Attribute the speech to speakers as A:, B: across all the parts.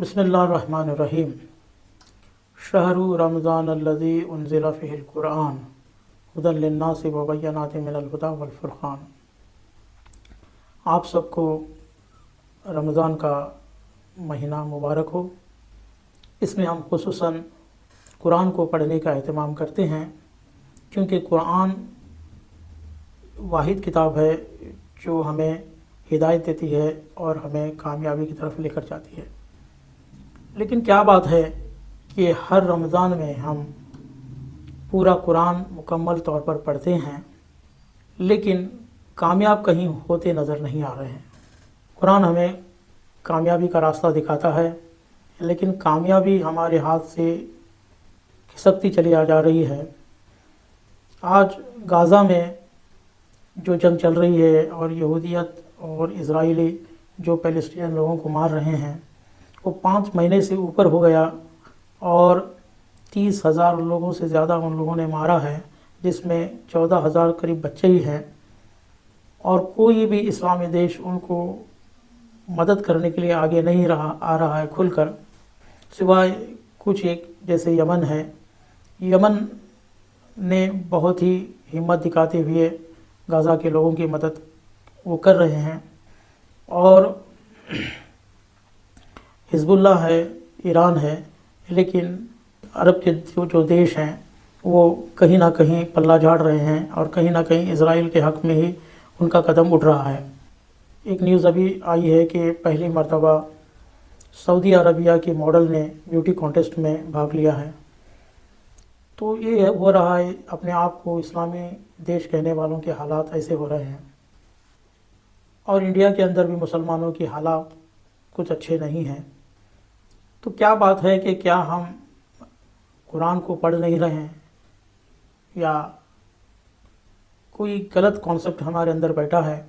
A: بسم اللہ الرحمن الرحیم۔ شہر رمضان الذی انزل فیہ القرآن ھدی للناس وبینات من الھدی والفرقان۔ آپ سب کو رمضان کا مہینہ مبارک ہو۔ اس میں ہم خصوصاً قرآن کو پڑھنے کا اہتمام کرتے ہیں، کیونکہ قرآن واحد کتاب ہے جو ہمیں ہدایت دیتی ہے اور ہمیں کامیابی کی طرف لے کر جاتی ہے۔ لیکن کیا بات ہے کہ ہر رمضان میں ہم پورا قرآن مکمل طور پر پڑھتے ہیں، لیکن کامیاب کہیں ہوتے نظر نہیں آ رہے ہیں۔ قرآن ہمیں کامیابی کا راستہ دکھاتا ہے، لیکن کامیابی ہمارے ہاتھ سے کھسکتی چلی جا رہی ہے۔ آج غزہ میں جو جنگ چل رہی ہے اور یہودیت اور اسرائیلی جو فلسطینی لوگوں کو مار رہے ہیں، وہ 5 مہینے سے اوپر ہو گیا اور 30,000 لوگوں سے زیادہ ان لوگوں نے مارا ہے، جس میں 14,000 قریب بچے ہی ہیں، اور کوئی بھی اسلامی دیش ان کو مدد کرنے کے لیے آگے نہیں آ رہا ہے کھل کر، سوائے کچھ ایک جیسے یمن ہے۔ یمن نے بہت ہی ہمت دکھاتے ہوئے غزہ کے لوگوں کی مدد وہ کر رہے ہیں، اور حزب اللہ ہے، ایران ہے، لیکن عرب کے جو دیش ہیں وہ کہیں نہ کہیں پلہ جھاڑ رہے ہیں اور کہیں نہ کہیں اسرائیل کے حق میں ہی ان کا قدم اٹھ رہا ہے۔ ایک نیوز ابھی آئی ہے کہ پہلی مرتبہ سعودی عربیہ کی ماڈل نے بیوٹی کانٹیسٹ میں بھاگ لیا ہے۔ تو یہ ہو رہا ہے، اپنے آپ کو اسلامی دیش کہنے والوں کے حالات ایسے ہو رہے ہیں، اور انڈیا کے اندر بھی مسلمانوں کی حالات کچھ اچھے نہیں ہیں۔ تو کیا بات ہے کہ کیا ہم قرآن کو پڑھ نہیں رہے ہیں، یا کوئی غلط کانسیپٹ ہمارے اندر بیٹھا ہے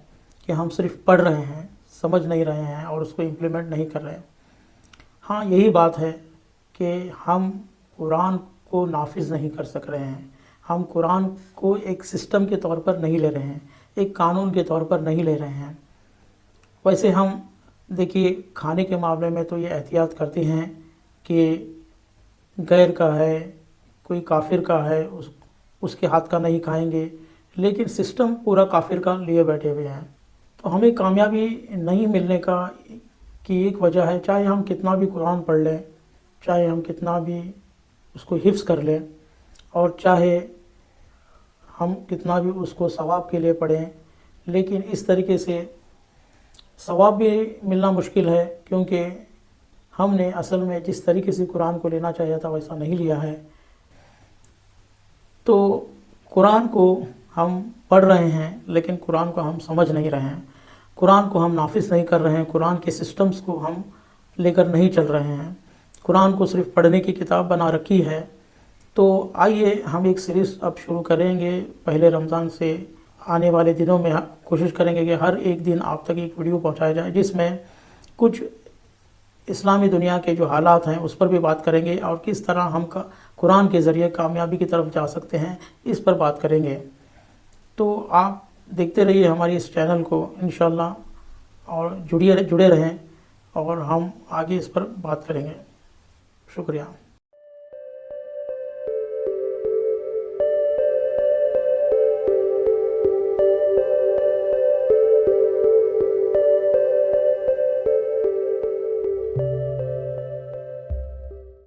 A: کہ ہم صرف پڑھ رہے ہیں، سمجھ نہیں رہے ہیں اور اس کو امپلیمنٹ نہیں کر رہے ہیں؟ ہاں، یہی بات ہے کہ ہم قرآن کو نافذ نہیں کر سک رہے ہیں۔ ہم قرآن کو ایک سسٹم کے طور پر نہیں لے رہے ہیں، ایک قانون کے طور پر نہیں لے رہے ہیں۔ ویسے ہم دیکھیے، کھانے کے معاملے میں تو یہ احتیاط کرتے ہیں کہ غیر کا ہے، کوئی کافر کا ہے، اس کے ہاتھ کا نہیں کھائیں گے، لیکن سسٹم پورا کافر کا لیے بیٹھے ہوئے ہیں۔ تو ہمیں کامیابی نہیں ملنے کا کی ایک وجہ ہے، چاہے ہم کتنا بھی قرآن پڑھ لیں، چاہے ہم کتنا بھی اس کو حفظ کر لیں، اور چاہے ہم کتنا بھی اس کو ثواب کے لیے پڑھیں، لیکن اس طریقے سے ثواب بھی ملنا مشکل ہے، کیونکہ ہم نے اصل میں جس طریقے سے قرآن کو لینا چاہیے تھا ویسا نہیں لیا ہے۔ تو قرآن کو ہم پڑھ رہے ہیں، لیکن قرآن کو ہم سمجھ نہیں رہے ہیں، قرآن کو ہم نافذ نہیں کر رہے ہیں، قرآن کے سسٹمز کو ہم لے کر نہیں چل رہے ہیں، قرآن کو صرف پڑھنے کی کتاب بنا رکھی ہے۔ تو آئیے ہم ایک سیریز اب شروع کریں گے پہلے رمضان سے۔ آنے والے دنوں میں کوشش کریں گے کہ ہر ایک دن آپ تک ایک ویڈیو پہنچایا جائے، جس میں کچھ اسلامی دنیا کے جو حالات ہیں اس پر بھی بات کریں گے، اور کس طرح ہم قرآن کے ذریعے کامیابی کی طرف جا سکتے ہیں اس پر بات کریں گے۔ تو آپ دیکھتے رہیے ہماری اس چینل کو انشاءاللہ، اور جڑے رہیں، اور ہم آگے اس پر بات کریں گے۔ شکریہ۔